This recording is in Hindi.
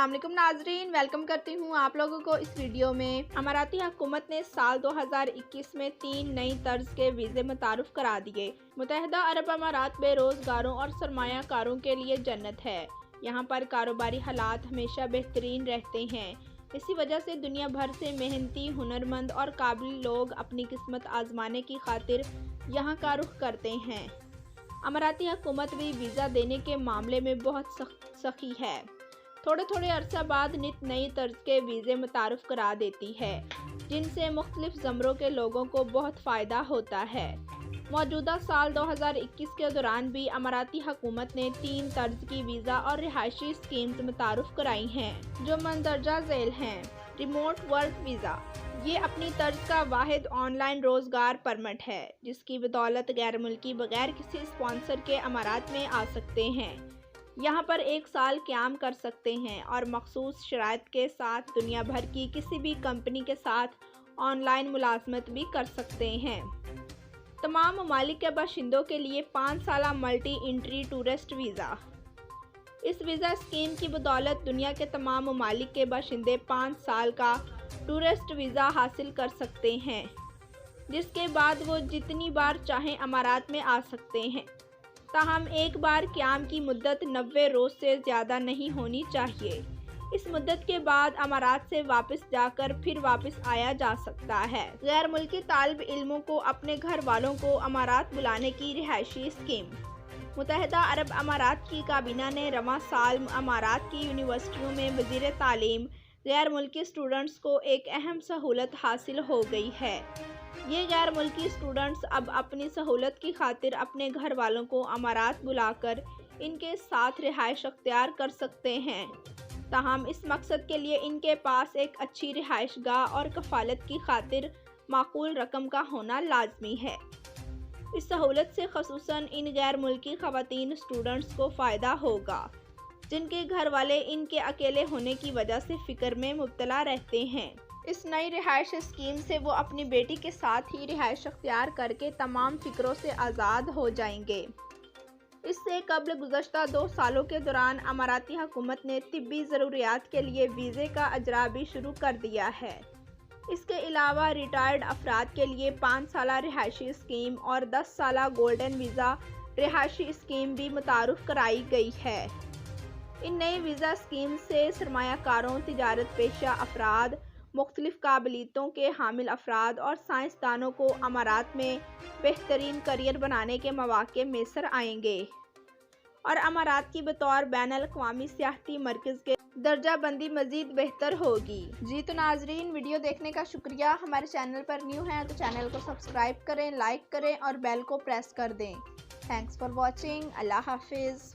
अस्सलाम वालेकुम नाजरीन, वेलकम करती हूँ आप लोगों को इस वीडियो में। अमाराती हुकूमत ने साल 2021 में 3 नई तर्ज के वीज़े मुतारुफ करा दिए। मुत्तहिदा अरब अमारात बेरोजगारों और सरमायाकारों के लिए जन्नत है। यहाँ पर कारोबारी हालात हमेशा बेहतरीन रहते हैं। इसी वजह से दुनिया भर से मेहनती, हुनरमंद और काबिल लोग अपनी किस्मत आजमाने की खातिर यहाँ का रुख करते हैं। अमाराती हुकूमत भी वीज़ा देने के मामले में बहुत सख्ती है। थोड़े थोड़े अरसा बाद नित नई तर्ज के वीज़े मुतारुफ करा देती है, जिनसे मुख्तलिफ ज़मरों के लोगों को बहुत फ़ायदा होता है। मौजूदा साल 2021 के दौरान भी अमाराती हुकूमत ने 3 तर्ज की वीज़ा और रिहायशी स्कीम्स मुतारुफ कराई हैं, जो मंदरजा झेल हैं। रिमोट वर्क वीज़ा ये अपनी तर्ज का वाहिद ऑनलाइन रोज़गार परमिट है, जिसकी बदौलत गैर मुल्की बगैर किसी स्पॉन्सर के अमारात में आ सकते हैं। यहाँ पर 1 साल क़याम कर सकते हैं और मखसूस शराइत के साथ दुनिया भर की किसी भी कंपनी के साथ ऑनलाइन मुलाजमत भी कर सकते हैं। तमाम ममालिक के बाशिंदों के लिए 5 साला मल्टी एंट्री टूरिस्ट वीज़ा। इस वीज़ा स्कीम की बदौलत दुनिया के तमाम ममालिक के बाशिंदे 5 साल का टूरिस्ट वीज़ा हासिल कर सकते हैं, जिसके बाद वो जितनी बार चाहें अमारात में आ सकते हैं। ताहम एक बार क़याम की मुद्दत 90 रोज़ से ज़्यादा नहीं होनी चाहिए। इस मुद्दत के बाद अमारात से वापस जाकर फिर वापस आया जा सकता है। गैर मुल्की तालिब इल्मों को अपने घर वालों को अमारात बुलाने की रिहायशी स्कीम। मुत्तहिदा अरब अमारात की काबीना ने रवां साल अमारात की यूनिवर्सिटियों में वज़ीर तालीम गैर मुल्की स्टूडेंट्स को एक अहम सहूलत हासिल हो गई है। ये गैर मुल्की स्टूडेंट्स अब अपनी सहूलत की खातिर अपने घर वालों को अमारात बुलाकर इनके साथ रिहाइश अख्तियार कर सकते हैं। ताहम इस मकसद के लिए इनके पास एक अच्छी रिहाइशगाह और कफ़ालत की खातिर माकूल रकम का होना लाजमी है। इस सहूलत से ख़ुसूसन इन गैर मुल्की ख़वातीन स्टूडेंट्स को फ़ायदा होगा, जिनके घर वाले इनके अकेले होने की वजह से फ़िक्र में मुब्तला रहते हैं। इस नई रिहाइश स्कीम से वो अपनी बेटी के साथ ही रिहाइश अख्तियार करके तमाम फ़िक्रों से आज़ाद हो जाएंगे। इससे कबल गुज़श्ता 2 सालों के दौरान अमाराती हुकूमत ने तिब्बी ज़रूरियात के लिए वीज़े का अजरा भी शुरू कर दिया है। इसके अलावा रिटायर्ड अफराद के लिए 5 साला रिहायशी स्कीम और 10 साला गोल्डन वीज़ा रिहायशी स्कीम भी मुतारुफ कराई गई है। इन नई वीज़ा स्कीम से सरमायाकारों, तिजारत पेशा अफराद, मुख्तलिफ काबिलियतों के हामिल अफराद और साइंसदानों को अमारात में बेहतरीन करियर बनाने के मौके मैसर आएंगे और अमारात की बतौर बैनुल-अक़वामी सियाहती मरकज़ के दर्जा बंदी मज़ीद बेहतर होगी। जी तो नाजरीन, वीडियो देखने का शुक्रिया। हमारे चैनल पर न्यू हैं तो चैनल को सब्सक्राइब करें, लाइक करें और बेल को प्रेस कर दें। Thanks for watching. अल्लाह हाफिज़।